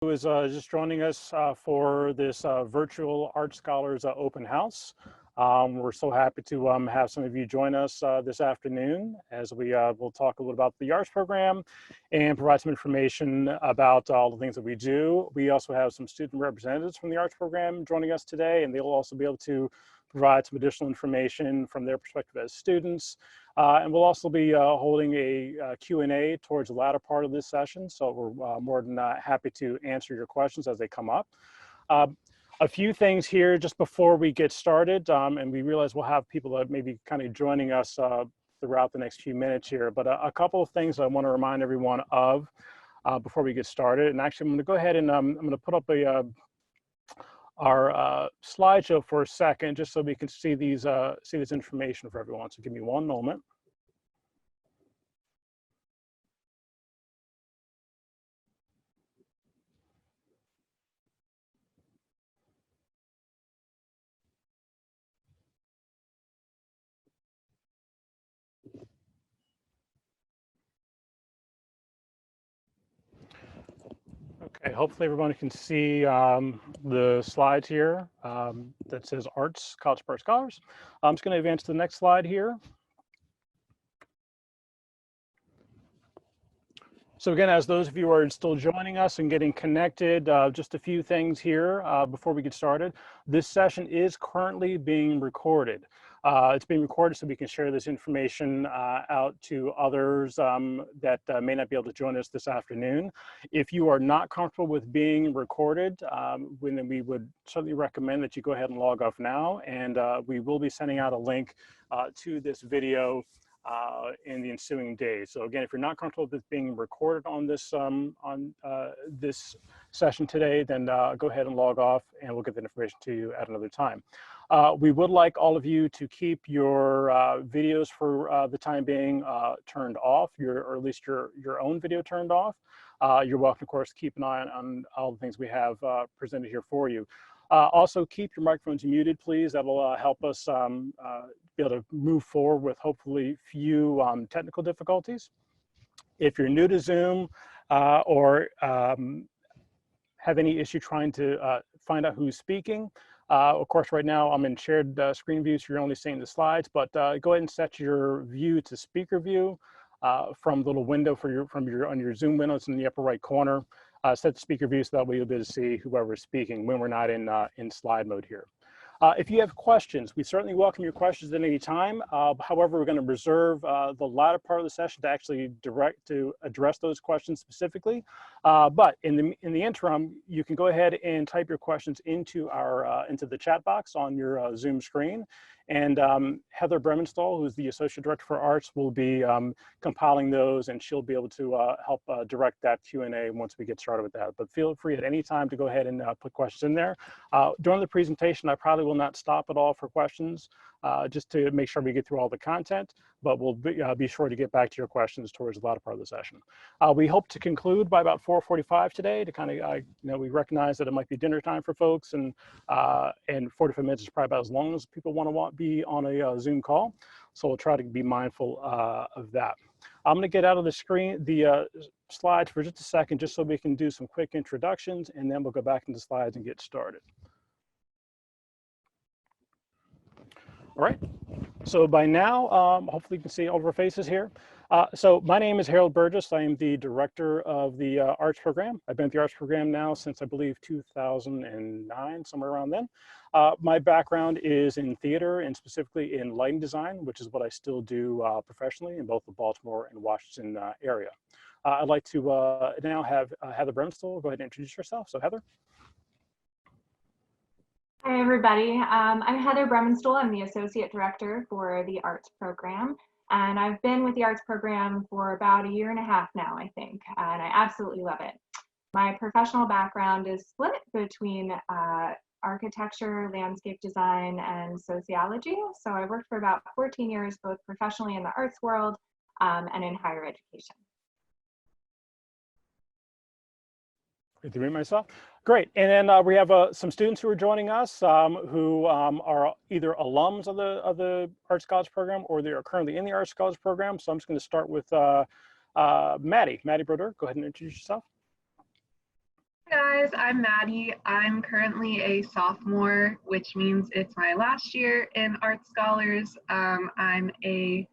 Who is just joining us for this virtual Art Scholars Open House. We're so happy to have some of you join us this afternoon as we will talk a little about the arts program and provide some information about all the things that we do. We also have some student representatives from the arts program joining us today, and they'll also be able to provide some additional information from their perspective as students. And we'll also be holding a Q&A towards the latter part of this session. So we're more than happy to answer your questions as they come up. A few things here just before we get started, and we realize we'll have people that may be kind of joining us throughout the next few minutes here, but a couple of things I want to remind everyone of before we get started. And actually, I'm going to go ahead and I'm going to put up our slideshow for a second, just so we can see these this information for everyone. So give me one moment. Okay, hopefully everyone can see the slides here that says Arts, College for Scholars. I'm just going to advance to the next slide here. So again, as those of you who are still joining us and getting connected, just a few things here before we get started. This session is currently being recorded. It's being recorded so we can share this information out to others that may not be able to join us this afternoon. If you are not comfortable with being recorded, then we would certainly recommend that you go ahead and log off now, and we will be sending out a link to this video in the ensuing days. So again, if you're not comfortable with being recorded on this this session today, then go ahead and log off, and we'll get the information to you at another time. We would like all of you to keep your videos for the time being turned off, or at least your own video turned off. You're welcome, of course, to keep an eye on all the things we have presented here for you. Also, keep your microphones muted, please. That will help us be able to move forward with hopefully few technical difficulties. If you're new to Zoom or have any issue trying to find out who's speaking, of course, right now I'm in shared screen view, so you're only seeing the slides, but go ahead and set your view to speaker view from the little window on your Zoom window. It's in the upper right corner. Set the speaker view so that way you'll be able to see whoever is speaking when we're not in slide mode here. If you have questions, we certainly welcome your questions at any time. However, we're going to reserve the latter part of the session to actually address those questions specifically. But in the interim, you can go ahead and type your questions into the chat box on your Zoom screen. And Heather Brimstone, who's the Associate Director for Arts, will be compiling those, and she'll be able to help direct that Q&A once we get started with that. But feel free at any time to go ahead and put questions in there. During the presentation, I probably will not stop at all for questions, just to make sure we get through all the content, but we'll be sure to get back to your questions towards the latter part of the session. We hope to conclude by about 4:45 today to kind of, we recognize that it might be dinner time for folks, and 45 minutes is probably about as long as people want to be on a Zoom call. So we'll try to be mindful of that. I'm going to get out of the screen, the slides for just a second, just so we can do some quick introductions, and then we'll go back into slides and get started. All right, so by now, hopefully you can see all of our faces here. So my name is Harold Burgess. I am the director of the arts program. I've been at the arts program now since I believe 2009, somewhere around then. My background is in theater, and specifically in lighting design, which is what I still do professionally in both the Baltimore and Washington area. I'd like to now have Heather Brimstone go ahead and introduce yourself. So Heather. Hi, everybody. I'm Heather Brimstone. I'm the Associate Director for the Arts Program. And I've been with the Arts Program for about 1.5 years now, I think, and I absolutely love it. My professional background is split between architecture, landscape design, and sociology. So I worked for about 14 years, both professionally in the arts world and in higher education. Good to meet myself. Great. And then we have some students who are joining us who are either alums of the Arts College program, or they are currently in the Arts College program. So I'm just going to start with Maddie Broder. Go ahead and introduce yourself. Guys, I'm Maddie. I'm currently a sophomore, which means it's my last year in Art Scholars. I'm a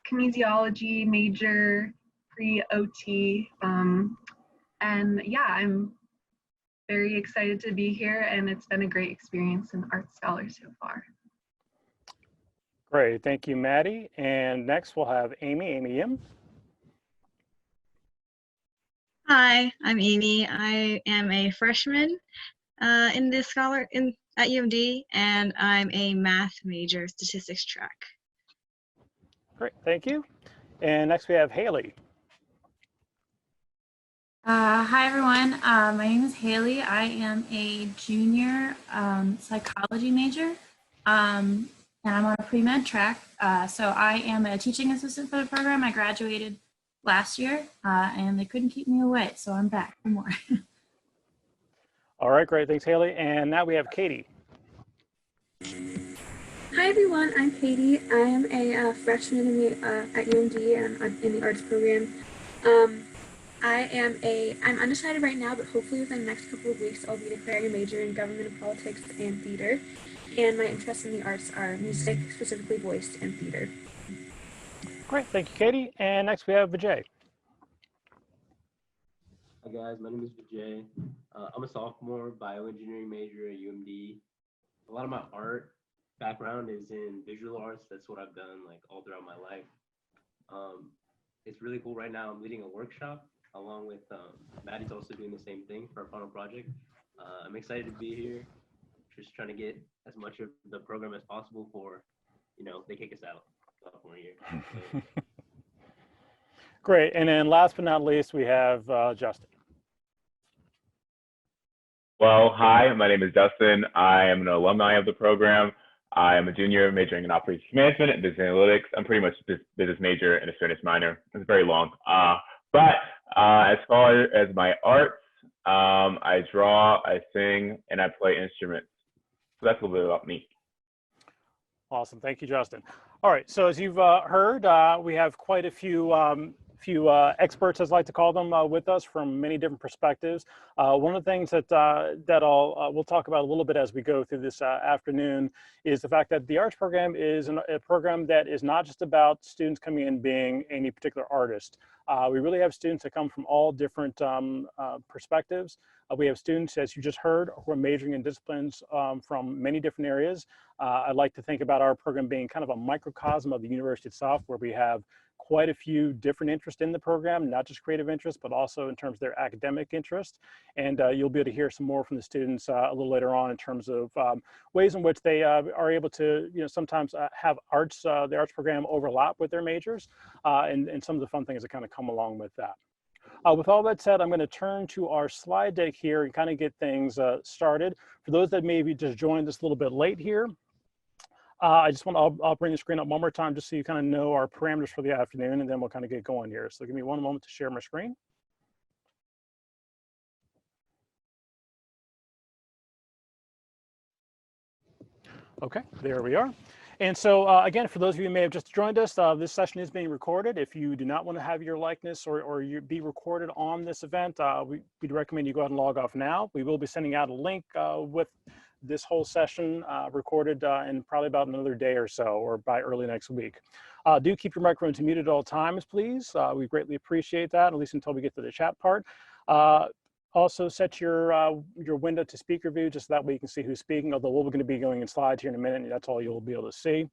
kinesiology major, pre-OT, and yeah, I'm very excited to be here, and it's been a great experience in Art Scholars so far. Great, thank you, Maddie. And next we'll have Amy Yim. Hi, I'm Amy. I am a freshman at UMD, and I'm a math major, statistics track. Great, thank you. And next we have Haley. Hi everyone, my name is Haley. I am a junior psychology major, and I'm on a pre-med track. So I am a teaching assistant for the program. I graduated last year, and they couldn't keep me away, so I'm back for more. All right, great, thanks Haley. And now we have Katie. Hi everyone, I'm Katie. I am a freshman at UMD and I'm in the arts program. I'm undecided right now, but hopefully within the next couple of weeks I'll be declaring a major in government and politics and theater. And my interests in the arts are music, specifically voice, and theater. Great, thank you, Katie. And next we have Vijay. Hi guys, my name is Vijay. I'm a sophomore bioengineering major at UMD. A lot of my art background is in visual arts. That's what I've done like all throughout my life. It's really cool right now. I'm leading a workshop along with Maddie's also doing the same thing for our final project. I'm excited to be here. Just trying to get as much of the program as possible for, they kick us out sophomore year. Great, and then last but not least, we have Justin. Well, hi, my name is Justin. I am an alumni of the program. I am a junior majoring in operations management and business analytics. I'm pretty much a business major and a Spanish minor. It's very long. But as far as my arts, I draw, I sing, and I play instruments. So that's a little bit about me. Awesome, thank you, Justin. All right, so as you've heard, we have quite a few experts, as I like to call them, with us from many different perspectives. One of the things that we'll talk about a little bit as we go through this afternoon is the fact that the arts program is a program that is not just about students coming in being any particular artist. We really have students that come from all different perspectives. We have students, as you just heard, who are majoring in disciplines from many different areas. I'd like to think about our program being kind of a microcosm of the university itself, where we have quite a few different interests in the program, not just creative interests, but also in terms of their academic interest. And you'll be able to hear some more from the students a little later on in terms of ways in which they are able to, sometimes have the arts program overlap with their majors, and some of the fun things that kind of come along with that. With all that said, I'm going to turn to our slide deck here and kind of get things started. For those that maybe just joined us a little bit late here, I'll bring the screen up one more time just so you kind of know our parameters for the afternoon, and then we'll kind of get going here. So give me one moment to share my screen. Okay, there we are. And so again, for those of you who may have just joined us, this session is being recorded. If you do not want to have your likeness or you be recorded on this event, we'd recommend you go ahead and log off now. We will be sending out a link with this whole session recorded in probably about another day or so, or by early next week. Do keep your microphones muted at all times, please. We greatly appreciate that, at least until we get to the chat part. Also set your window to speaker view, just so that way you can see who's speaking, although we're going to be going in slides here in a minute, and that's all you'll be able to see.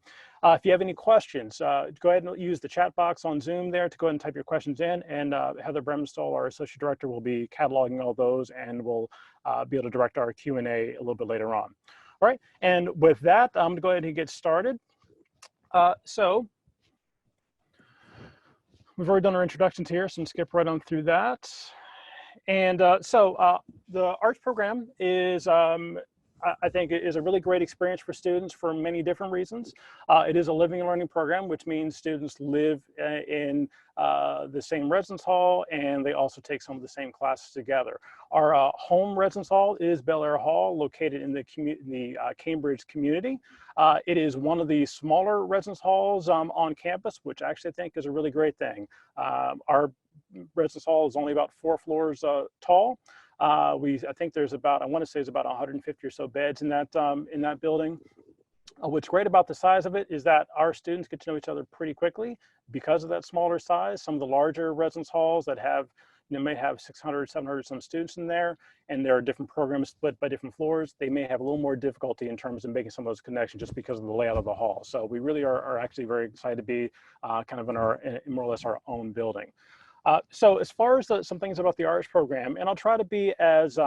If you have any questions, go ahead and use the chat box on Zoom there to go ahead and type your questions in, and Heather Brimstone, our Associate Director, will be cataloging all those, and we'll be able to direct our Q&A a little bit later on. All right, and with that, I'm going to go ahead and get started. So we've already done our introductions here, so I'm going to skip right on through that. And so the arts program is, I think, is a really great experience for students for many different reasons. It is a living and learning program, which means students live in the same residence hall, and they also take some of the same classes together. Our home residence hall is Bel Air Hall, located in the Cambridge community. It is one of the smaller residence halls on campus, which actually I think is a really great thing. Our residence hall is only about 4 floors tall. I think there's about, I want to say it's about 150 or so beds in that building. What's great about the size of it is that our students get to know each other pretty quickly because of that smaller size. Some of the larger residence halls that have, may have 600, 700 some students in there, and there are different programs split by different floors. They may have a little more difficulty in terms of making some of those connections just because of the layout of the hall. So we really are actually very excited to be kind of in more or less our own building. So as far as some things about the arts program, and I'll try to be as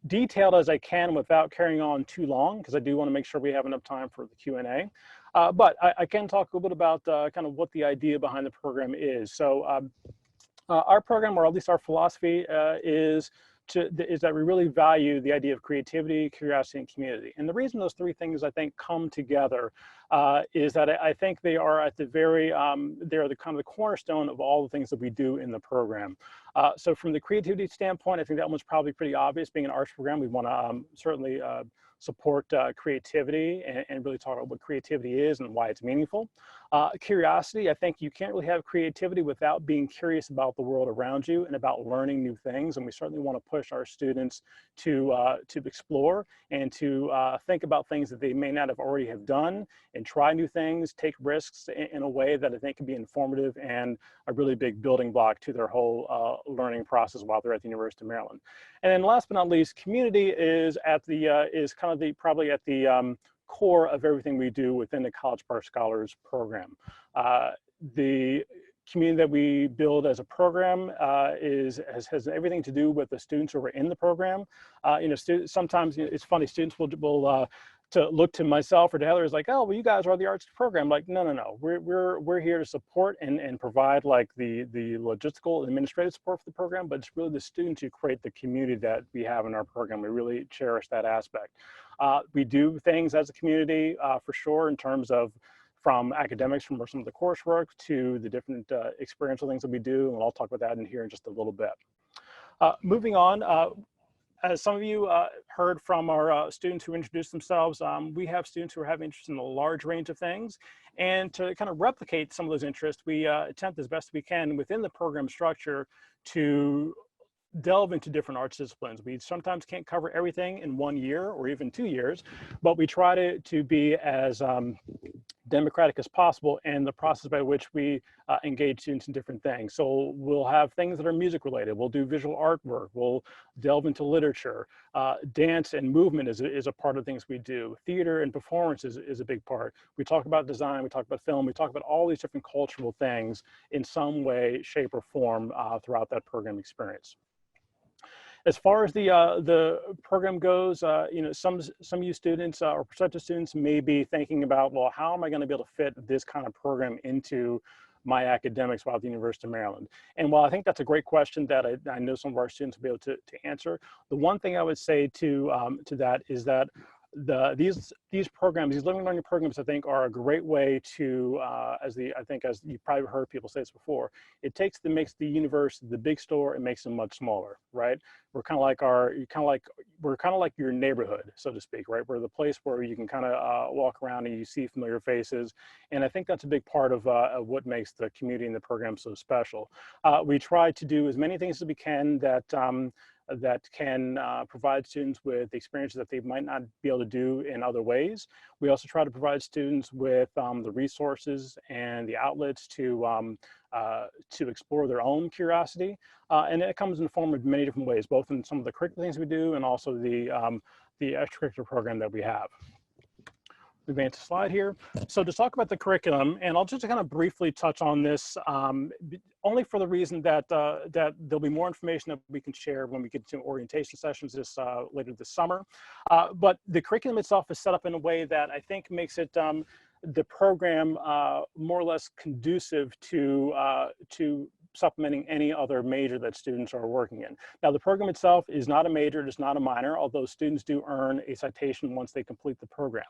detailed as I can without carrying on too long, because I do want to make sure we have enough time for the Q&A. But I can talk a little bit about kind of what the idea behind the program is. So our program, or at least our philosophy, is that we really value the idea of creativity, curiosity, and community. And the reason those three things, I think, come together is that I think they are at the very, they're the kind of the cornerstone of all the things that we do in the program. So from the creativity standpoint, I think that one's probably pretty obvious. Being an arts program, we want to certainly support creativity and really talk about what creativity is and why it's meaningful. Curiosity, I think you can't really have creativity without being curious about the world around you and about learning new things. And we certainly want to push our students to explore and to think about things that they may not have already have done, and try new things, take risks in a way that I think can be informative and a really big building block to their whole learning process while they're at the University of Maryland. And then last but not least, community is at the probably at the core of everything we do within the College Park Scholars program. The community that we build as a program has everything to do with the students who are in the program. Sometimes it's funny, students will to look to myself or to Heather is like, oh, well, you guys are the arts program. Like, no. We're here to support and provide like the logistical and administrative support for the program, but it's really the students who create the community that we have in our program. We really cherish that aspect. We do things as a community for sure, in terms of from academics, from some of the coursework to the different experiential things that we do. And I'll talk about that in here in just a little bit. Moving on, as some of you heard from our students who introduced themselves, we have students who are having interest in a large range of things. And to kind of replicate some of those interests, we attempt as best we can within the program structure to delve into different arts disciplines. We sometimes can't cover everything in 1 year or even 2 years, but we try to be as democratic as possible in the process by which we engage students in different things. So we'll have things that are music related. We'll do visual artwork. We'll delve into literature. Dance and movement is a part of things we do. Theater and performance is a big part. We talk about design. We talk about film. We talk about all these different cultural things in some way, shape, or form throughout that program experience. As far as the program goes, some of you students or prospective students may be thinking about, well, how am I going to be able to fit this kind of program into my academics while at the University of Maryland? And while I think that's a great question that I know some of our students will be able to answer, the one thing I would say to that is that these programs, these living learning programs, I think are a great way to, as you probably heard people say this before, makes the universe, the big store, and makes them much smaller, right? We're kind of like your neighborhood, so to speak, right? We're the place where you can kind of walk around and you see familiar faces, and I think that's a big part of what makes the community and the program so special. We try to do as many things as we can that can provide students with experiences that they might not be able to do in other ways. We also try to provide students with the resources and the outlets to explore their own curiosity. And it comes in the form of many different ways, both in some of the curricular things we do and also the extracurricular program that we have. Advance the slide here. So to talk about the curriculum, and I'll just kind of briefly touch on this, only for the reason that there'll be more information that we can share when we get to orientation sessions later this summer. But the curriculum itself is set up in a way that I think makes it the program more or less conducive to supplementing any other major that students are working in. Now, the program itself is not a major, it's not a minor, although students do earn a citation once they complete the program.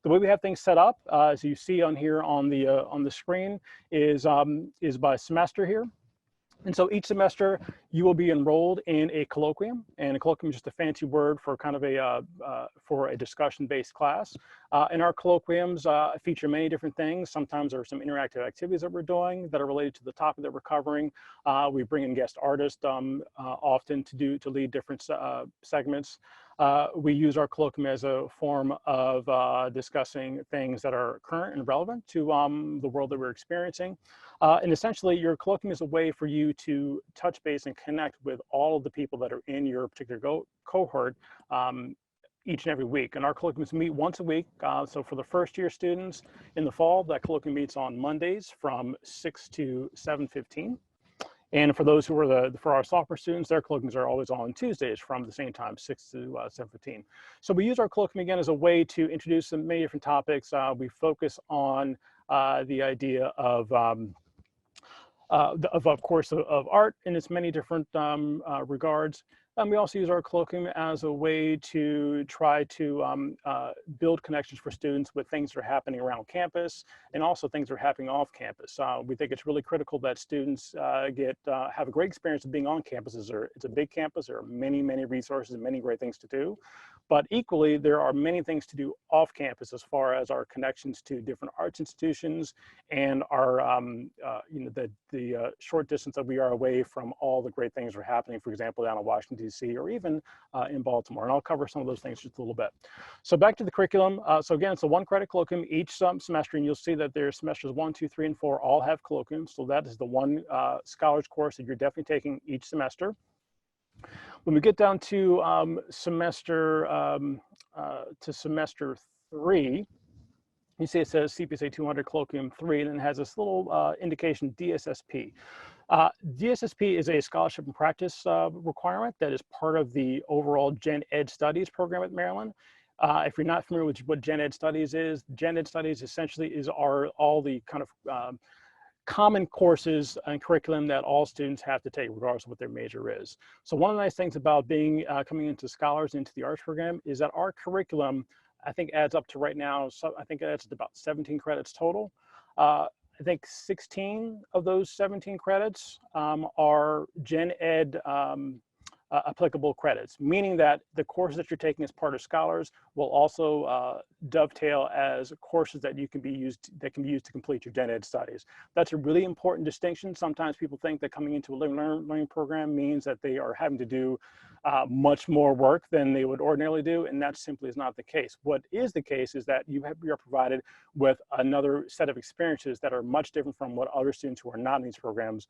The way we have things set up, as you see on here on the screen, is by semester here. And so each semester you will be enrolled in a colloquium, and a colloquium is just a fancy word for kind of for a discussion-based class. And our colloquiums feature many different things. Sometimes there are some interactive activities that we're doing that are related to the topic that we're covering. We bring in guest artists often to lead different segments. We use our colloquium as a form of discussing things that are current and relevant to the world that we're experiencing. And essentially, your colloquium is a way for you to touch base and connect with all of the people that are in your particular cohort each and every week. And our colloquiums meet once a week. So for the first year students in the fall, that colloquium meets on Mondays from 6 to 7:15. And for those who are for our sophomore students, their colloquiums are always on Tuesdays from the same time, 6 to 7:15. So we use our colloquium again as a way to introduce many different topics. We focus on the idea of course, of art in its many different regards. We also use our colloquium as a way to try to build connections for students with things that are happening around campus and also things that are happening off campus. We think it's really critical that students have a great experience of being on campus. It's a big campus. There are many, many resources and many great things to do. But equally, there are many things to do off campus as far as our connections to different arts institutions and our, the short distance that we are away from all the great things that are happening, for example, down in Washington, D.C., or even in Baltimore. And I'll cover some of those things just a little bit. So back to the curriculum. So again, it's a 1-credit colloquium each semester, and you'll see that there's semesters 1, 2, 3, and 4 all have colloquiums. So that is the one scholars course that you're definitely taking each semester. When we get down to semester 3, you see it says CPSA 200 Colloquium 3, and it has this little indication DSSP. DSSP is a scholarship and practice requirement that is part of the overall Gen Ed Studies program at Maryland. If you're not familiar with what Gen Ed Studies is, Gen Ed Studies essentially are all the kind of common courses and curriculum that all students have to take, regardless of what their major is. So one of the nice things about coming into scholars into the arts program is that our curriculum, I think, adds up to right now, so I think it adds to about 17 credits total. I think 16 of those 17 credits are Gen Ed applicable credits, meaning that the courses that you're taking as part of scholars will also dovetail as courses that can be used to complete your Gen Ed studies. That's a really important distinction. Sometimes people think that coming into a learning program means that they are having to do much more work than they would ordinarily do, and that simply is not the case. What is the case is that you are provided with another set of experiences that are much different from what other students who are not in these programs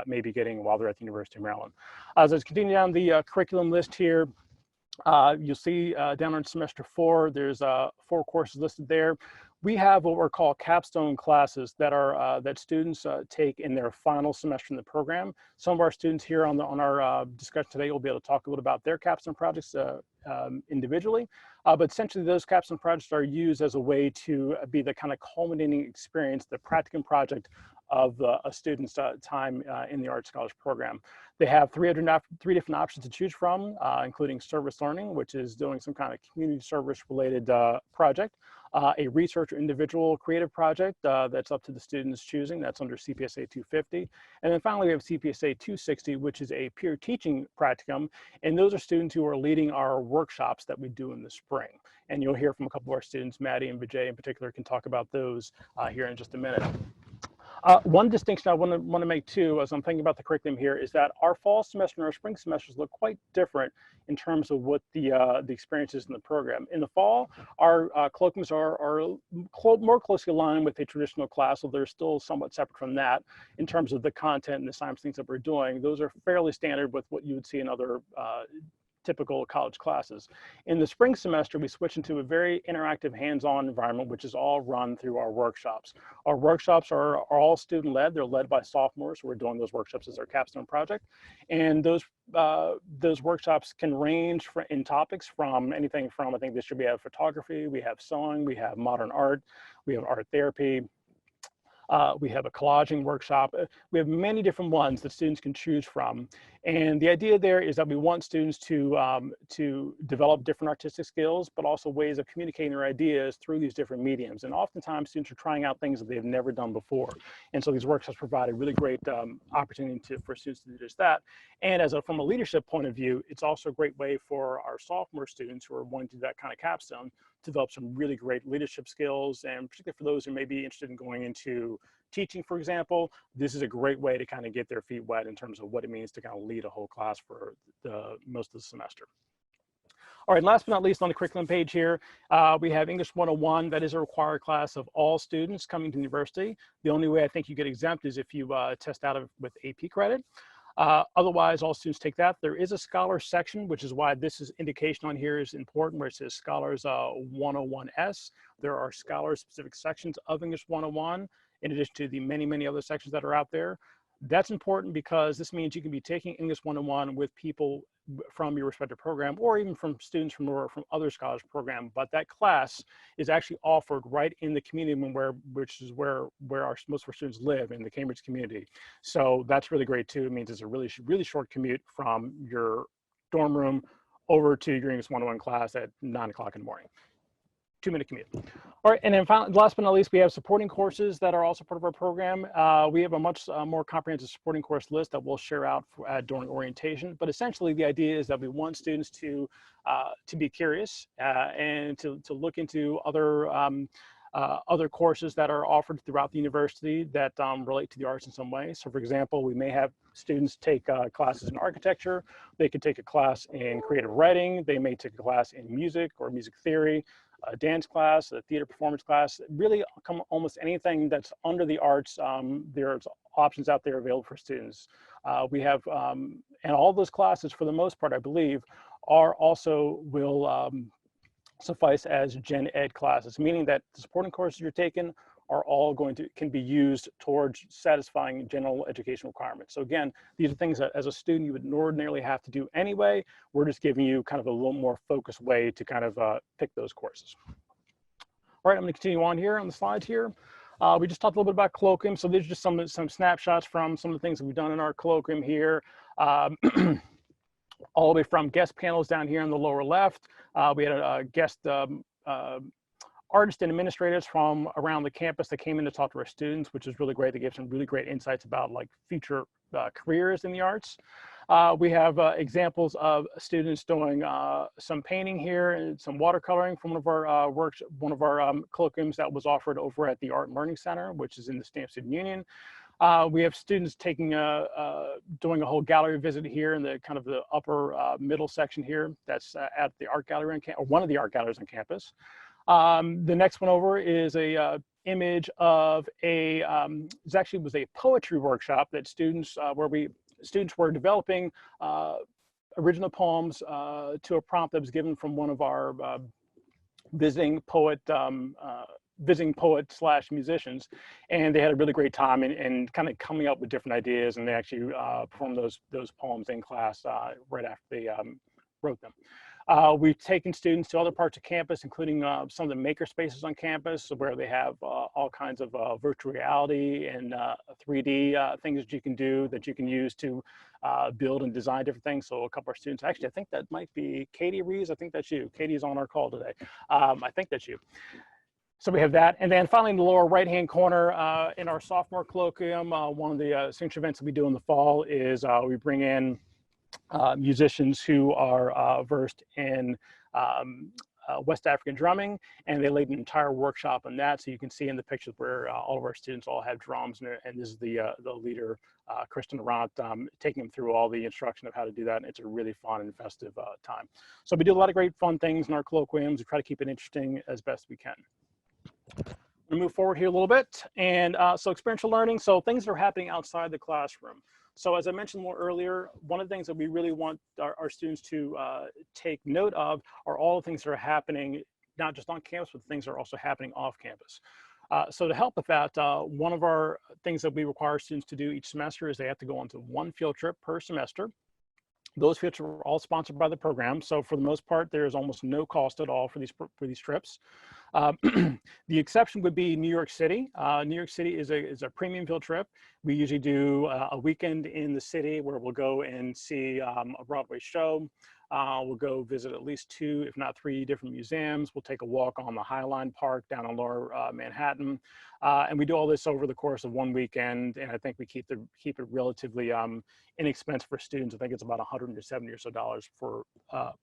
may be getting while they're at the University of Maryland. As I continue down the curriculum list here, you'll see down in semester 4, there's 4 courses listed there. We have what we're called capstone classes that are that students take in their final semester in the program. Some of our students here on our discussion today will be able to talk a little about their capstone projects individually, but essentially those capstone projects are used as a way to be the kind of culminating experience, the practicum project of a student's time in the Art Scholars Program. They have 3 different options to choose from, including service learning, which is doing some kind of community service related project, a research or individual creative project that's up to the student's choosing, that's under CPSA 250. And then finally, we have CPSA 260, which is a peer teaching practicum. And those are students who are leading our workshops that we do in the spring. And you'll hear from a couple of our students, Maddie and Vijay in particular, can talk about those here in just a minute. One distinction I want to make too, as I'm thinking about the curriculum here, is that our fall semester and our spring semesters look quite different in terms of what the experience is in the program. In the fall, our colloquiums are more closely aligned with a traditional class, so they're still somewhat separate from that in terms of the content and the science things that we're doing. Those are fairly standard with what you would see in other typical college classes. In the spring semester, we switch into a very interactive hands-on environment, which is all run through our workshops. Our workshops are all student-led. They're led by sophomores who are doing those workshops as their capstone project. And those workshops can range in topics from anything from, I think this year we have photography, we have sewing, we have modern art, we have art therapy, We have a collaging workshop. We have many different ones that students can choose from. And the idea there is that we want students to develop different artistic skills, but also ways of communicating their ideas through these different mediums. And oftentimes students are trying out things that they've never done before. And so these workshops provide a really great opportunity for students to do just that. And from a leadership point of view, it's also a great way for our sophomore students who are wanting to do that kind of capstone to develop some really great leadership skills, and particularly for those who may be interested in going into teaching, for example, this is a great way to kind of get their feet wet in terms of what it means to kind of lead a whole class for most of the semester. All right, last but not least on the curriculum page here, we have English 101. That is a required class of all students coming to university. The only way I think you get exempt is if you test out with AP credit. Otherwise, all students take that. There is a Scholars section, which is why this indication on here is important, where it says Scholars 101S. There are Scholars-specific sections of English 101, in addition to the many, many other sections that are out there. That's important because this means you can be taking English 101 with people from your respective program, or even from students from other scholars program, but that class is actually offered right in the community which is where most of our students live, in the Cambridge community. So that's really great too. It means it's a really short commute from your dorm room over to your English 101 class at 9 o'clock in the morning. 2-minute commute. All right, and then finally, last but not least, we have supporting courses that are also part of our program. We have a much more comprehensive supporting course list that we'll share out during orientation. But essentially, the idea is that we want students to be curious and to look into other courses that are offered throughout the university that relate to the arts in some way. So for example, we may have students take classes in architecture. They could take a class in creative writing. They may take a class in music or music theory, a dance class, a theater performance class. Really, almost anything that's under the arts, there's options out there available for students. We have, and all those classes, for the most part, I believe, will suffice as gen ed classes, meaning that the supporting courses you're taking are all can be used towards satisfying general education requirements. So again, these are things that as a student you would ordinarily have to do anyway. We're just giving you kind of a little more focused way to kind of pick those courses. All right, I'm going to continue on here on the slides here. We just talked a little bit about Colloquium. So these are just some snapshots from some of the things that we've done in our Colloquium here. All the way from guest panels down here in the lower left. We had a guest artists and administrators from around the campus that came in to talk to our students, which is really great. They gave some really great insights about like future careers in the arts. We have examples of students doing some painting here and some watercoloring from one of our colloquiums that was offered over at the Art and Learning Center, which is in the Stamp Student Union. We have students doing a whole gallery visit here in the kind of the upper middle section here. That's at the art gallery or one of the art galleries on campus. The next one over is a image of it actually was a poetry workshop that students were developing original poems to a prompt that was given from one of our visiting poet / musicians, and they had a really great time and kind of coming up with different ideas, and they actually performed those poems in class right after they wrote them. We've taken students to other parts of campus, including some of the maker spaces on campus, where they have all kinds of virtual reality and 3D things that you can do that you can use to build and design different things. So a couple of students, actually, I think that might be Katie Reeves. I think that's you. Katie's on our call today. I think that's you. So we have that. And then finally in the lower right-hand corner in our sophomore colloquium, one of the signature events that we do in the fall is we bring in musicians who are versed in West African drumming, and they laid an entire workshop on that. So you can see in the pictures where all of our students all have drums, and this is the leader, Kristen Arant, taking them through all the instruction of how to do that. And it's a really fun and festive time. So we do a lot of great fun things in our colloquiums. We try to keep it interesting as best we can. We'll move forward here a little bit. And so experiential learning, so things that are happening outside the classroom. So as I mentioned more earlier, one of the things that we really want our students to take note of are all the things that are happening, not just on campus, but things that are also happening off campus. So to help with that, one of our things that we require students to do each semester is they have to go on to one field trip per semester. Those field trips are all sponsored by the program. So for the most part, there's almost no cost at all for these trips. The exception would be New York City. New York City is a premium field trip. We usually do a weekend in the city where we'll go and see a Broadway show. We'll go visit at least 2, if not 3 different museums. We'll take a walk on the High Line Park down in Lower Manhattan. And we do all this over the course of 1 weekend. And I think we keep it relatively inexpensive for students. I think it's about $170 or so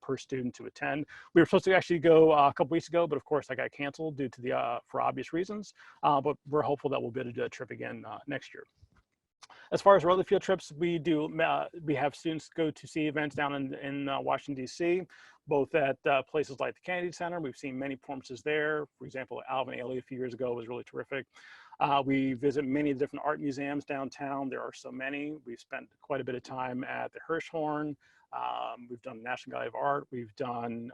per student to attend. We were supposed to actually go a couple weeks ago, but of course I got canceled due to for obvious reasons. But we're hopeful that we'll be able to do a trip again next year. As far as our other field trips, we have students go to see events down in Washington, D.C., both at places like the Kennedy Center. We've seen many performances there. For example, Alvin Ailey a few years ago was really terrific. We visit many different art museums downtown. There are so many. We've spent quite a bit of time at the Hirshhorn. We've done the National Gallery of Art. We've done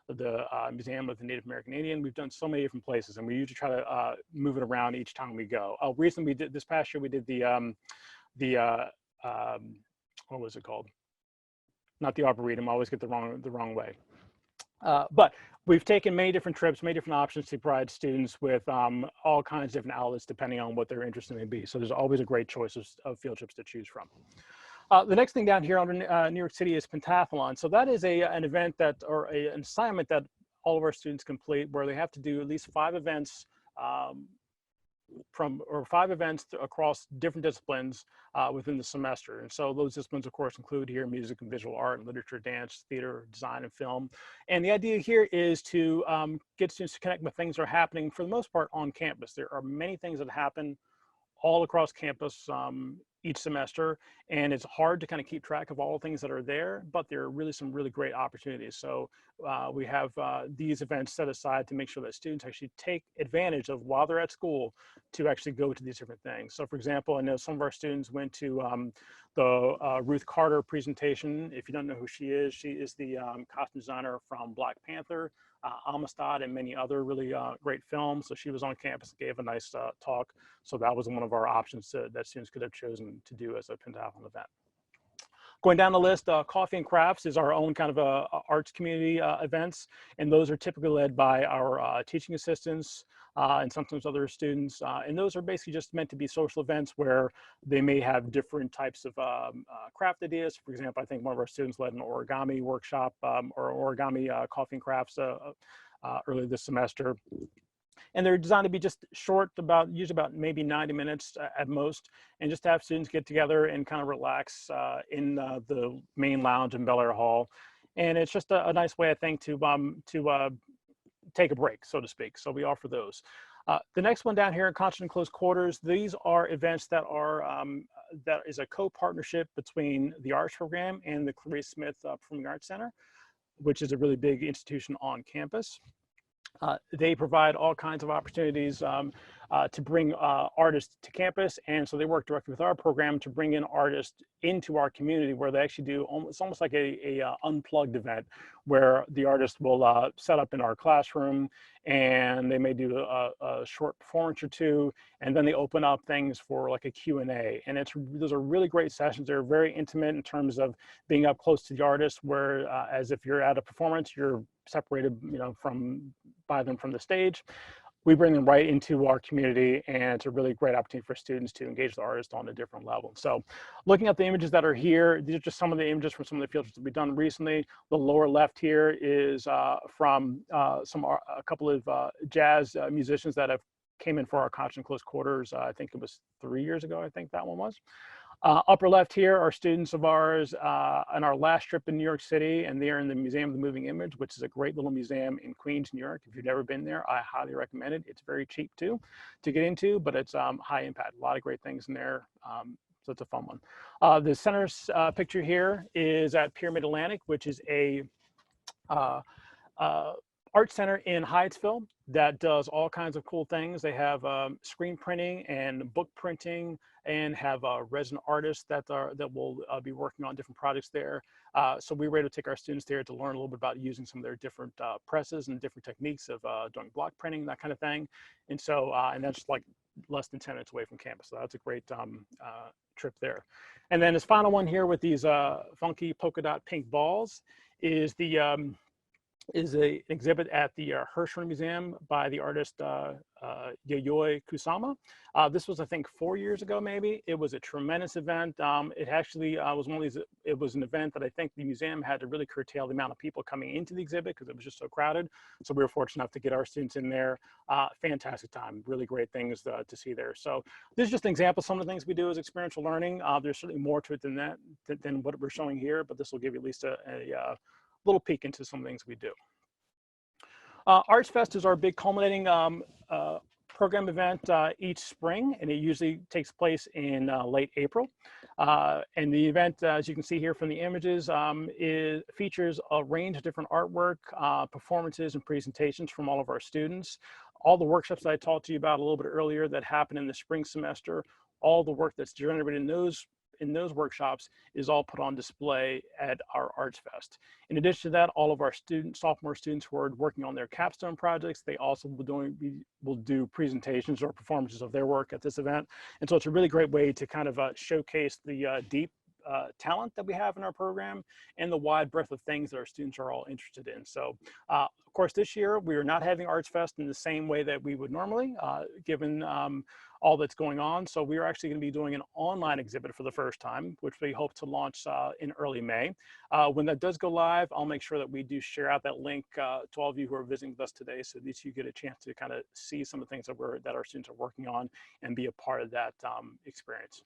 the Museum of the Native American Indian. We've done so many different places, and we usually try to move it around each time we go. Recently, this past year, we did what was it called? Not the Arboretum. I always get the wrong way. But we've taken many different trips, many different options to provide students with all kinds of different outlets depending on what their interest may be. So there's always a great choice of field trips to choose from. The next thing down here under New York City is Pentathlon. So that is an event an assignment that all of our students complete where they have to do at least 5 events 5 events across different disciplines within the semester. And so those disciplines, of course, include here music and visual art, and literature, dance, theater, design, and film. And the idea here is to get students to connect with things that are happening, for the most part, on campus. There are many things that happen all across campus each semester, and it's hard to kind of keep track of all the things that are there, but there are really some really great opportunities. So we have these events set aside to make sure that students actually take advantage of while they're at school to actually go to these different things. So for example, I know some of our students went to the Ruth Carter presentation. If you don't know who she is the costume designer from Black Panther, Amistad, and many other really great films. So she was on campus and gave a nice talk. So that was one of our options that students could have chosen to do as a Pentathlon event. Going down the list, Coffee and Crafts is our own kind of arts community events, and those are typically led by our teaching assistants and sometimes other students. And those are basically just meant to be social events where they may have different types of craft ideas. For example, I think one of our students led an origami workshop or origami coffee and crafts earlier this semester. And they're designed to be just short, usually about maybe 90 minutes at most, and just to have students get together and kind of relax in the main lounge in Bel Air Hall. And it's just a nice way, I think, to take a break, so to speak. So we offer those. The next one down here in Constant and Close Quarters, these are events that is a co-partnership between the arts program and the Clarice Smith Performing Arts Center, which is a really big institution on campus. They provide all kinds of opportunities to bring artists to campus, and so they work directly with our program to bring in artists into our community, where they actually do it's almost like a unplugged event where the artist will set up in our classroom, and they may do a short performance or two, and then they open up things for like a Q&A. And those are really great sessions. They're very intimate in terms of being up close to the artist, where as if you're at a performance, you're separated, by them from the stage. We bring them right into our community, and it's a really great opportunity for students to engage the artist on a different level. So looking at the images that are here, these are just some of the images from some of the field trips that we've done recently. The lower left here is from a couple of jazz musicians that came in for our Constant Close Quarters. I think it was 3 years ago, I think that one was. Upper left here are students of ours on our last trip in New York City, and they're in the Museum of the Moving Image, which is a great little museum in Queens, New York. If you've never been there, I highly recommend it. It's very cheap too to get into, but it's high impact. A lot of great things in there. So it's a fun one. The center's picture here is at Pyramid Atlantic, which is a art center in Hyattsville that does all kinds of cool things. They have screen printing and book printing, and have resident artists that will be working on different projects there. So we were able to take our students there to learn a little bit about using some of their different presses and different techniques of doing block printing, that kind of thing. And so, and that's like less than 10 minutes away from campus. So that's a great trip there. And then this final one here with these funky polka dot pink balls is the an exhibit at the Hirshhorn Museum by the artist Yayoi Kusama. This was, I think, 4 years ago, maybe. It was a tremendous event. It actually was one of these, it was an event that I think the museum had to really curtail the amount of people coming into the exhibit because it was just so crowded. So we were fortunate enough to get our students in there. Fantastic time, really great things to see there. So this is just an example of some of the things we do as experiential learning. There's certainly more to it than that, than what we're showing here, but this will give you at least a little peek into some things we do. Arts Fest is our big culminating program event each spring, and it usually takes place in late April. And the event, as you can see here from the images, features a range of different artwork, performances, and presentations from all of our students. All the workshops that I talked to you about a little bit earlier that happen in the spring semester, all the work that's generated in those workshops is all put on display at our Arts Fest. In addition to that, all of our sophomore students who are working on their capstone projects, they also will do presentations or performances of their work at this event. And so it's a really great way to kind of showcase the deep talent that we have in our program and the wide breadth of things that our students are all interested in. So of course, this year we are not having Arts Fest in the same way that we would normally, given all that's going on. So we are actually going to be doing an online exhibit for the first time, which we hope to launch in early May. When that does go live, I'll make sure that we do share out that link to all of you who are visiting with us today, so that you get a chance to kind of see some of the things that our students are working on and be a part of that experience.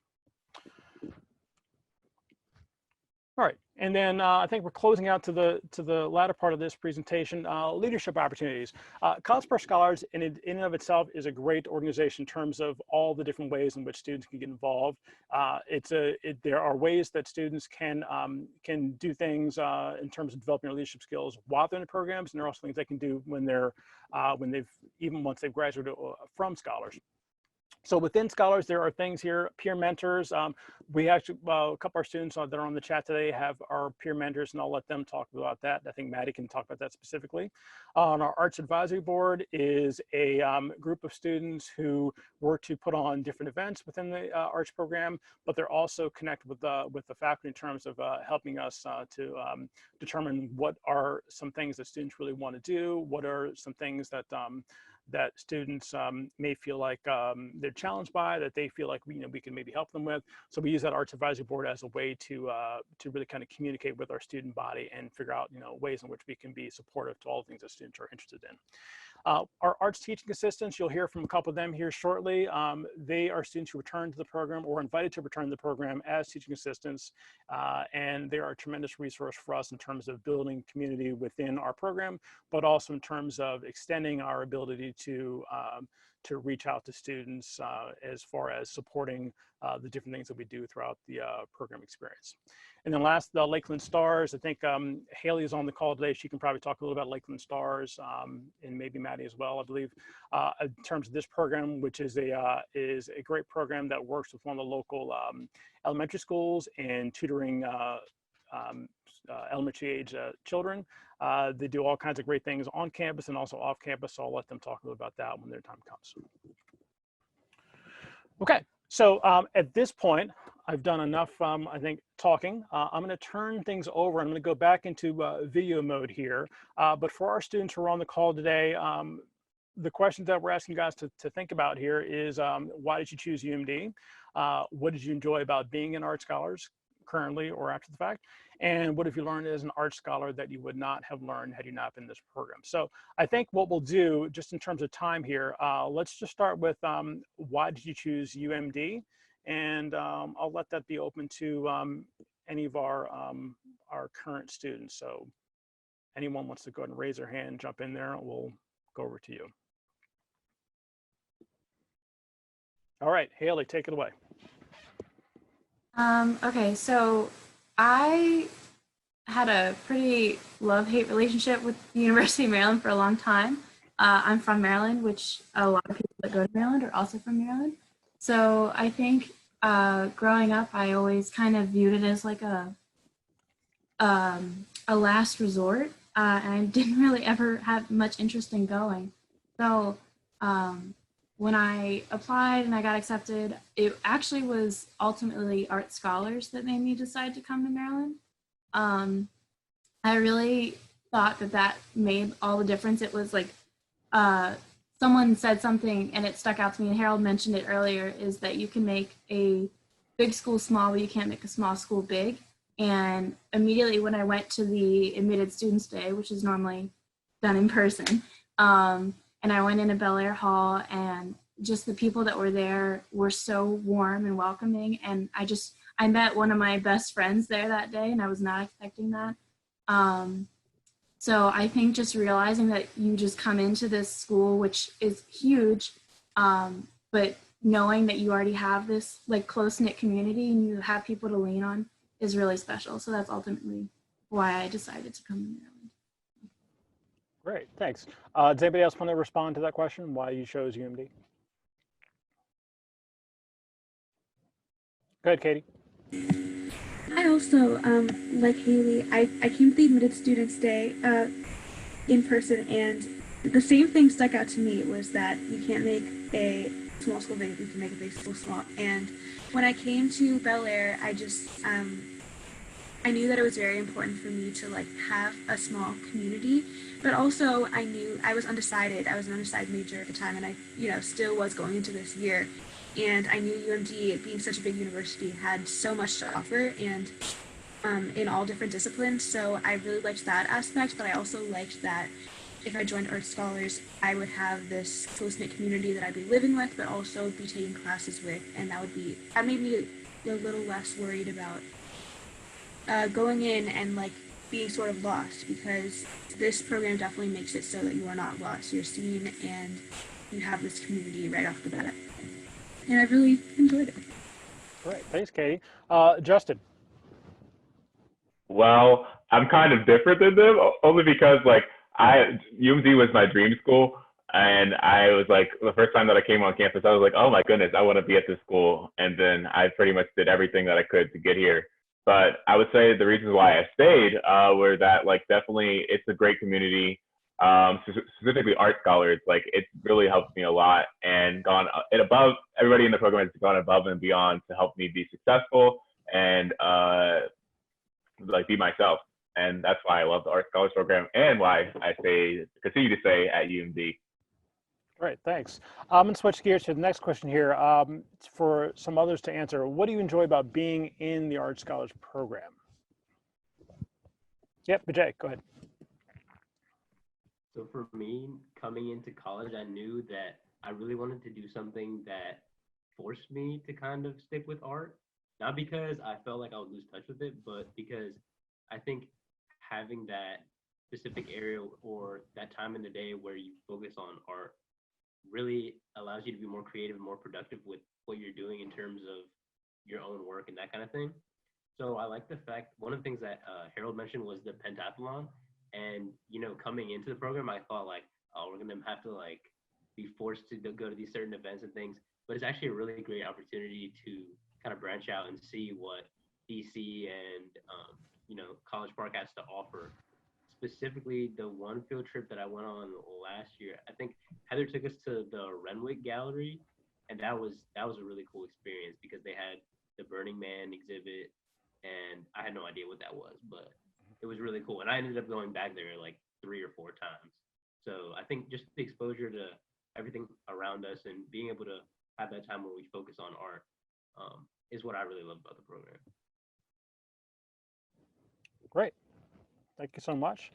All right, and then I think we're closing out to the latter part of this presentation, leadership opportunities. College Park Scholars in and of itself is a great organization in terms of all the different ways in which students can get involved. There are ways that students can do things in terms of developing their leadership skills while they're in the programs, and there are also things they can do when once they've graduated from Scholars. So within Scholars, there are things here, peer mentors. We actually, a couple of our students that are on the chat today have our peer mentors, and I'll let them talk about that. I think Maddie can talk about that specifically. On our Arts Advisory Board is a group of students who work to put on different events within the arts program, but they're also connected with the faculty in terms of helping us to determine what are some things that students really want to do, what are some things that that students may feel like they're challenged by, that they feel like we can maybe help them with. So we use that Arts Advisory Board as a way to really kind of communicate with our student body and figure out ways in which we can be supportive to all the things that students are interested in. Our arts teaching assistants, you'll hear from a couple of them here shortly. They are students who return to the program or invited to return to the program as teaching assistants, and they are a tremendous resource for us in terms of building community within our program, but also in terms of extending our ability to reach out to students as far as supporting the different things that we do throughout the program experience. And then last, the Lakeland Stars. I think Haley is on the call today. She can probably talk a little about Lakeland Stars, and maybe Maddie as well, I believe, in terms of this program, which is a great program that works with one of the local elementary schools and tutoring elementary age children. They do all kinds of great things on campus and also off campus, so I'll let them talk a little about that when their time comes. Okay, so at this point, I've done enough, I think, talking. I'm going to turn things over. I'm going to go back into video mode here. But for our students who are on the call today, the questions that we're asking you guys to think about here is, why did you choose UMD? What did you enjoy about being an Art Scholars currently or after the fact? And what have you learned as an art scholar that you would not have learned had you not been in this program? So I think what we'll do, just in terms of time here, let's just start with why did you choose UMD? And I'll let that be open to any of our current students. So anyone wants to go ahead and raise their hand, jump in there, we'll go over to you. All right, Haley, take it away. Okay, so I had a pretty love-hate relationship with the University of Maryland for a long time. I'm from Maryland, which a lot of people that go to Maryland are also from Maryland. So I think growing up, I always kind of viewed it as like a last resort, and I didn't really ever have much interest in going. So when I applied and I got accepted, it actually was ultimately Art Scholars that made me decide to come to Maryland. I really thought that that made all the difference. It was like someone said something and it stuck out to me, and Harold mentioned it earlier, is that you can make a big school small, but you can't make a small school big. And immediately when I went to the Admitted Students Day, which is normally done in person, and I went into Bel Air Hall, and just the people that were there were so warm and welcoming. And I met one of my best friends there that day, and I was not expecting that. So I think just realizing that you just come into this school, which is huge, but knowing that you already have this like close-knit community and you have people to lean on is really special. So that's ultimately why I decided to come to Maryland. Great, thanks. Does anybody else want to respond to that question, why you chose UMD? Go ahead, Katie. I also, like Haley, I came to the Admitted Students Day in person, and the same thing stuck out to me, was that you can't make a small school big, you can make a big school small. And when I came to Bel Air, I just, I knew that it was very important for me to like have a small community, but also I knew I was undecided. I was an undecided major at the time, and I, still was going into this year. And I knew UMD, being such a big university, had so much to offer, and in all different disciplines. So I really liked that aspect, but I also liked that if I joined Art Scholars, I would have this close-knit community that I'd be living with, but also be taking classes with, and that made me a little less worried about going in and like being sort of lost, because this program definitely makes it so that you are not lost. You're seen and you have this community right off the bat. And I really enjoyed it. Great, thanks, Katie. Justin. Well, I'm kind of different than them, only because like UMD was my dream school, and I was like, the first time that I came on campus, I was like, oh my goodness, I want to be at this school. And then I pretty much did everything that I could to get here. But I would say the reasons why I stayed were that like definitely it's a great community. Specifically Art Scholars, like it's really helped me a lot, and everybody in the program has gone above and beyond to help me be successful and like be myself. And that's why I love the Art Scholars program, and why I continue to stay at UMD. Great, thanks. I'm going to switch gears to the next question here. It's for some others to answer. What do you enjoy about being in the Art Scholars program? Yep, Vijay, go ahead. So for me, coming into college, I knew that I really wanted to do something that forced me to kind of stick with art. Not because I felt like I would lose touch with it, but because I think having that specific area or that time in the day where you focus on art really allows you to be more creative and more productive with what you're doing in terms of your own work and that kind of thing. So I like the fact, one of the things that Harold mentioned was the Pentathlon. And, coming into the program, I thought like, oh, we're going to have to like be forced to go to these certain events and things. But it's actually a really great opportunity to kind of branch out and see what DC and, College Park has to offer. Specifically, the one field trip that I went on last year, I think Heather took us to the Renwick Gallery, and that was a really cool experience because they had the Burning Man exhibit, and I had no idea what that was, but it was really cool. And I ended up going back there like 3 or 4 times. So I think just the exposure to everything around us and being able to have that time where we focus on art is what I really love about the program. Great. Thank you so much.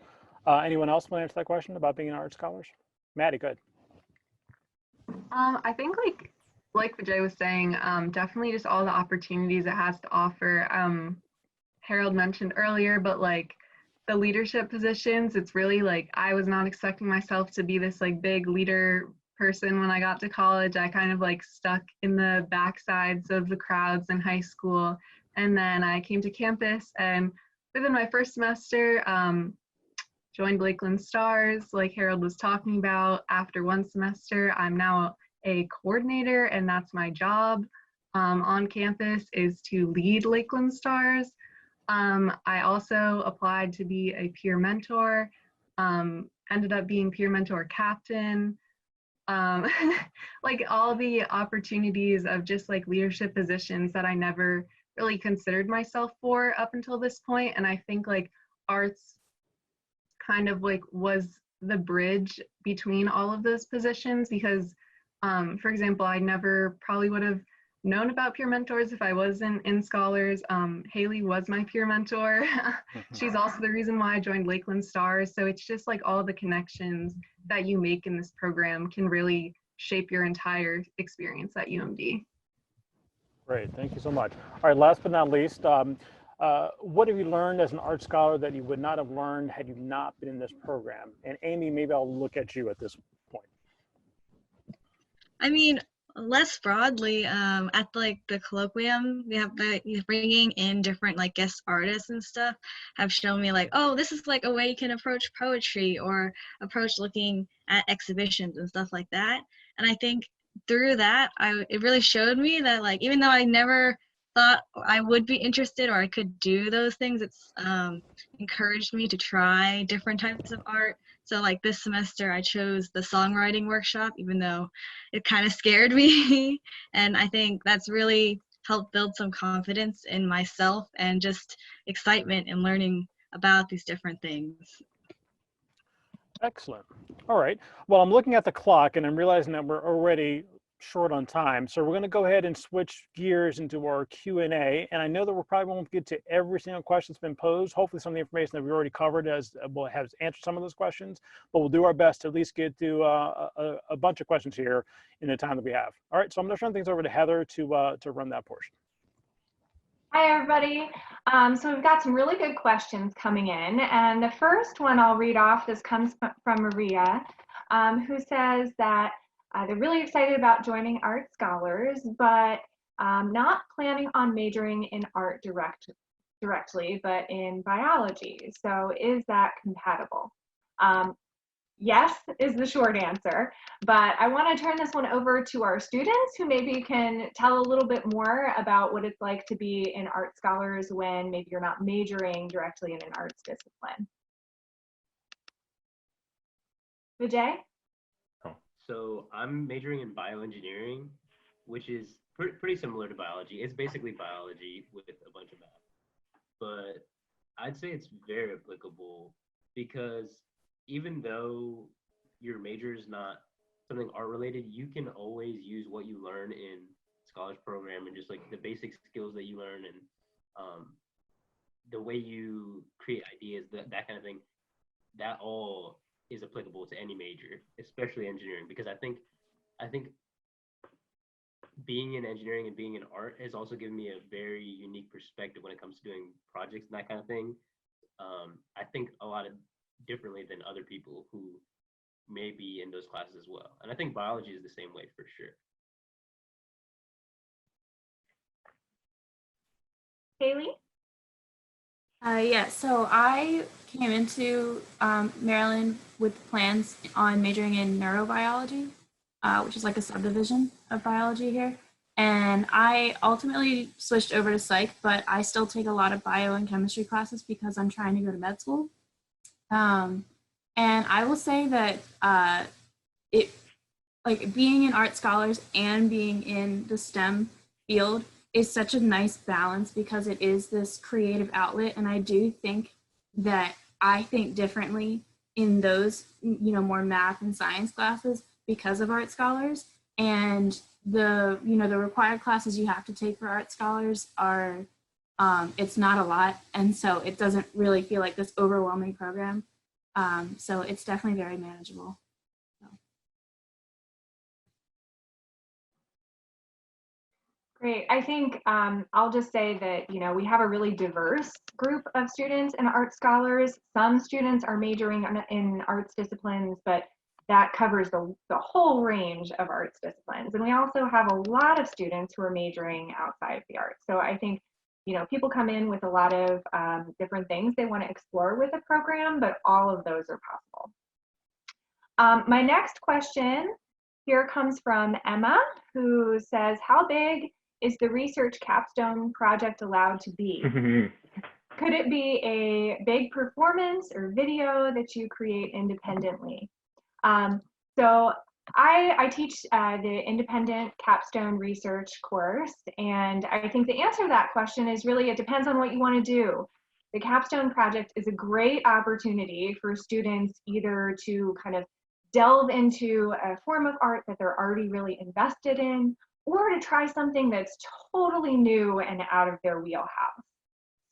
Anyone else want to answer that question about being an Art Scholars? Maddie, go ahead. I think like Vijay was saying, definitely just all the opportunities it has to offer. Harold mentioned earlier, but like the leadership positions, it's really like I was not expecting myself to be this like big leader person when I got to college. I kind of like stuck in the backsides of the crowds in high school, and then I came to campus, and within my first semester joined Lakeland Stars, like Harold was talking about. After 1 semester, I'm now a coordinator, and that's my job on campus, is to lead Lakeland Stars. I also applied to be a peer mentor, ended up being peer mentor captain. like all the opportunities of just like leadership positions that I never really considered myself for up until this point. And I think like arts kind of like was the bridge between all of those positions because, for example, I never probably would have known about peer mentors if I wasn't in Scholars. Haley was my peer mentor. She's also the reason why I joined Lakeland Stars. So it's just like all the connections that you make in this program can really shape your entire experience at UMD. Great, thank you so much. All right, last but not least, what have you learned as an art scholar that you would not have learned had you not been in this program? And Amy, maybe I'll look at you at this point. I mean, less broadly, at like the colloquium, we have bringing in different like guest artists and stuff have shown me like, oh, this is like a way you can approach poetry or approach looking at exhibitions and stuff like that. And I think through that, it really showed me that like, even though I never thought I would be interested or I could do those things, it's encouraged me to try different types of art. So like this semester I chose the songwriting workshop, even though it kind of scared me. And I think that's really helped build some confidence in myself and just excitement in learning about these different things. Excellent. All right. Well, I'm looking at the clock and I'm realizing that we're already short on time. So we're going to go ahead and switch gears into our Q&A. And I know that we probably won't get to every single question that's been posed. Hopefully some of the information that we already covered will have answered some of those questions, but we'll do our best to at least get to a bunch of questions here in the time that we have. All right. So I'm going to turn things over to Heather to run that portion. Hi, everybody. So we've got some really good questions coming in. And the first one I'll read off, this comes from Maria, who says that they're really excited about joining Art Scholars, but not planning on majoring in art directly, but in biology. So is that compatible? Yes is the short answer, but I want to turn this one over to our students who maybe can tell a little bit more about what it's like to be in Art Scholars when maybe you're not majoring directly in an arts discipline. Vijay? So I'm majoring in bioengineering, which is pretty similar to biology. It's basically biology with a bunch of math, but I'd say it's very applicable because even though your major is not something art related, you can always use what you learn in Scholars Program and just like the basic skills that you learn and the way you create ideas, that kind of thing, that all is applicable to any major, especially engineering, because I think being in engineering and being in art has also given me a very unique perspective when it comes to doing projects and that kind of thing. I think a lot of differently than other people who may be in those classes as well. And I think biology is the same way for sure. Haley? Yeah, so I came into Maryland with plans on majoring in neurobiology, which is like a subdivision of biology here. And I ultimately switched over to psych, but I still take a lot of bio and chemistry classes because I'm trying to go to med school. And I will say that like being in Art Scholars and being in the STEM field is such a nice balance because it is this creative outlet. And I do think that I think differently in those, you know, more math and science classes because of Art Scholars. And the, you know, the required classes you have to take for Art Scholars are, it's not a lot. And so it doesn't really feel like this overwhelming program. So it's definitely very manageable. Great. I think I'll just say that, you know, we have a really diverse group of students in Art Scholars. Some students are majoring in arts disciplines, but that covers the whole range of arts disciplines. And we also have a lot of students who are majoring outside of the arts. So I think, you know, people come in with a lot of different things they want to explore with the program, but all of those are possible. My next question here comes from Emma, who says, how big is the research capstone project allowed to be? Could it be a big performance or video that you create independently? So I teach the independent capstone research course, and I think the answer to that question is really it depends on what you want to do. The capstone project is a great opportunity for students either to kind of delve into a form of art that they're already really invested in, or to try something that's totally new and out of their wheelhouse.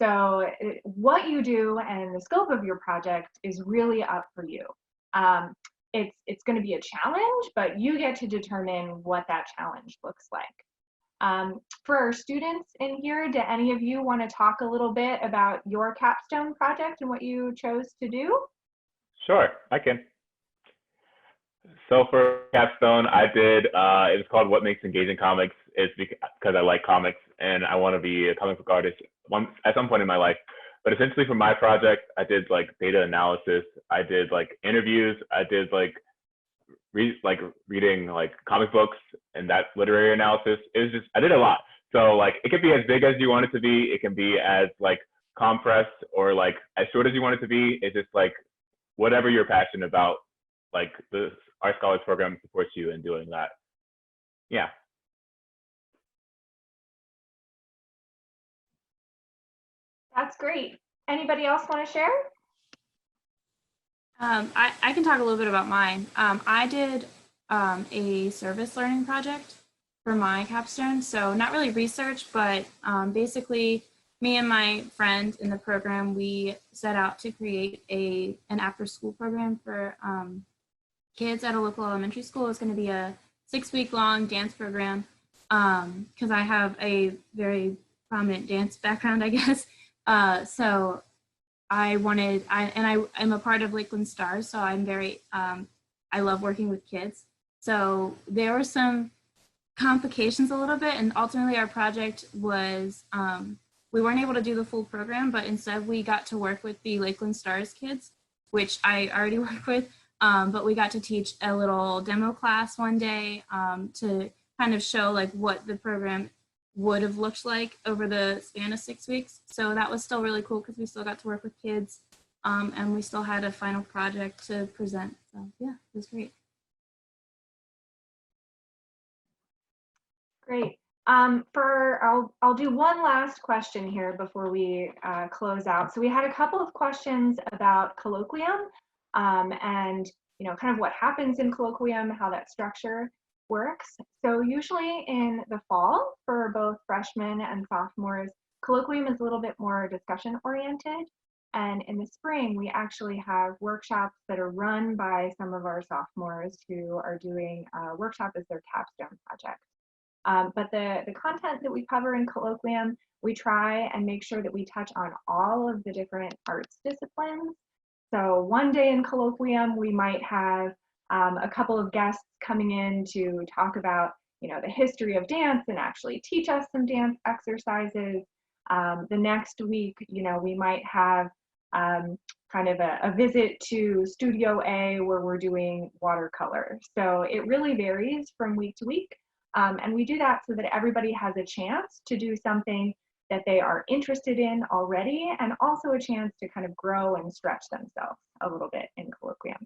So what you do and the scope of your project is really up for you. It's going to be a challenge, but you get to determine what that challenge looks like. For our students in here, do any of you want to talk a little bit about your capstone project and what you chose to do? Sure, I can. So for capstone, I did, it was called What Makes Engaging Comics. It's because I like comics and I want to be a comic book artist at some point in my life. But essentially for my project, I did like data analysis. I did like interviews. I did like reading like comic books and that literary analysis. It was just, I did a lot. So like it could be as big as you want it to be. It can be as like compressed or like as short as you want it to be. It's just like whatever you're passionate about, like the Art Scholars Program supports you in doing that. Yeah. That's great. Anybody else want to share? I can talk a little bit about mine. I did a service learning project for my capstone. So not really research, but basically me and my friend in the program, we set out to create an after school program for kids at a local elementary school. It's going to be a 6-week-long dance program because I have a very prominent dance background, I guess. So I'm a part of Lakeland Stars, so I'm very, I love working with kids. So there were some complications a little bit, and ultimately our project was, we weren't able to do the full program, but instead we got to work with the Lakeland Stars kids, which I already work with, but we got to teach a little demo class one day to kind of show like what the program would have looked like over the span of 6 weeks. So that was still really cool because we still got to work with kids and we still had a final project to present. So yeah, it was great. Great. I'll do one last question here before we close out. So we had a couple of questions about Colloquium and kind of what happens in Colloquium, how that structure works. So usually in the fall for both freshmen and sophomores, Colloquium is a little bit more discussion oriented. And in the spring, we actually have workshops that are run by some of our sophomores who are doing a workshop as their capstone project. But the content that we cover in Colloquium, we try and make sure that we touch on all of the different arts disciplines. So one day in Colloquium, we might have a couple of guests coming in to talk about, the history of dance and actually teach us some dance exercises. The next week, we might have kind of a visit to Studio A where we're doing watercolor. So it really varies from week to week. And we do that so that everybody has a chance to do something that they are interested in already, and also a chance to kind of grow and stretch themselves a little bit in Colloquium.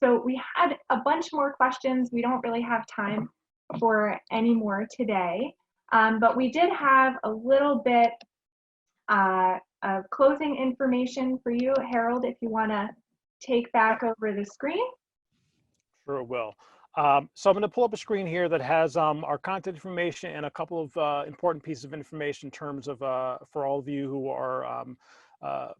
So we had a bunch more questions. We don't really have time for any more today, but we did have a little bit of closing information for you. Harold, if you want to take back over the screen. Sure will. So I'm going to pull up a screen here that has our contact information and a couple of important pieces of information in terms of for all of you who are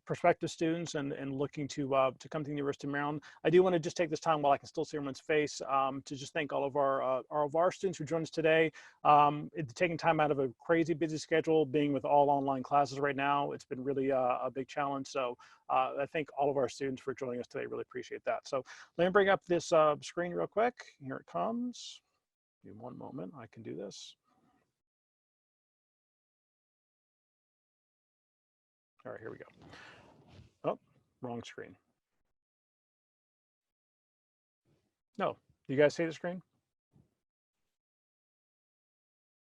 prospective students and looking to come to the University of Maryland. I do want to just take this time while I can still see everyone's face to just thank all of our students who joined us today. It's taking time out of a crazy busy schedule, being with all online classes right now. It's been really a big challenge. So I thank all of our students for joining us today. Really appreciate that. So let me bring up this screen real quick. Here it comes. Give me one moment. I can do this. All right, here we go. Oh, wrong screen. No, do you guys see the screen?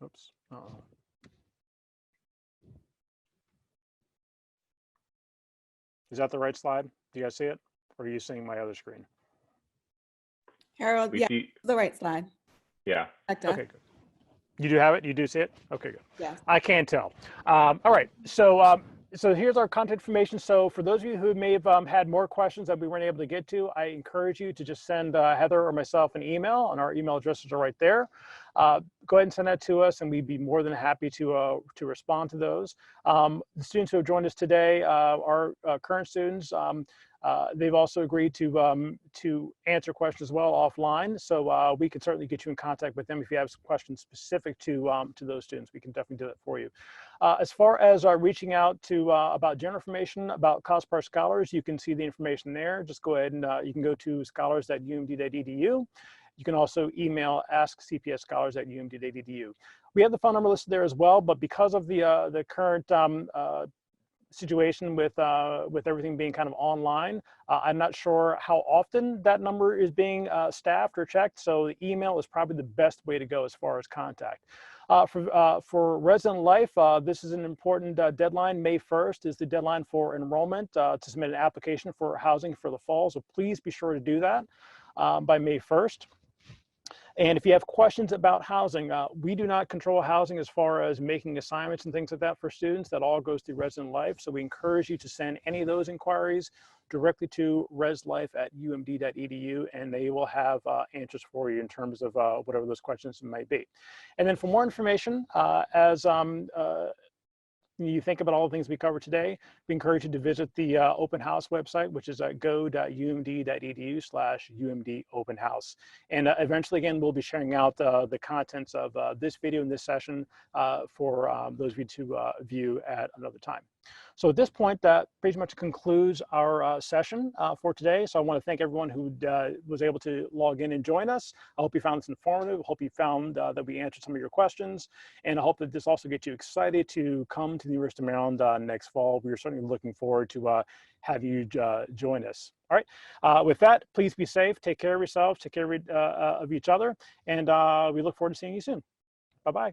Oops. Uh-oh. Is that the right slide? Do you guys see it? Or are you seeing my other screen? Harold, We yeah, see, the right slide. yeah. Hector. Okay, good. You do have it? You do see it? Okay, good. Yeah. I can't tell. All right, so here's our contact information. So for those of you who may have had more questions that we weren't able to get to, I encourage you to just send Heather or myself an email, and our email addresses are right there. Go ahead and send that to us, and we'd be more than happy to respond to those. The students who have joined us today are current students. They've also agreed to answer questions as well offline, so we can certainly get you in contact with them if you have some questions specific to those students. We can definitely do that for you. As far as reaching out to about general information about COSPAR Scholars, you can see the information there. Just go ahead and you can go to scholars.umd.edu. You can also email askcpsscholars@umd.edu. We have the phone number listed there as well, but because of the current situation with everything being kind of online, I'm not sure how often that number is being staffed or checked. So the email is probably the best way to go as far as contact. For Resident Life, this is an important deadline. May 1st is the deadline for enrollment to submit an application for housing for the fall. So please be sure to do that by May 1st. And if you have questions about housing, we do not control housing as far as making assignments and things like that for students. That all goes through Resident Life. So we encourage you to send any of those inquiries directly to reslife@umd.edu, and they will have answers for you in terms of whatever those questions might be. And then for more information, as you think about all the things we covered today, we encourage you to visit the open house website, which is go.umd.edu/UMD open house. And eventually, again, we'll be sharing out the contents of this video and this session for those of you to view at another time. So at this point, that pretty much concludes our session for today. So I want to thank everyone who was able to log in and join us. I hope you found this informative. I hope you found that we answered some of your questions. And I hope that this also gets you excited to come to the University of Maryland next fall. We're certainly looking forward to have you join us. All right. With that, please be safe. Take care of yourselves. Take care of each other. And we look forward to seeing you soon. Bye-bye.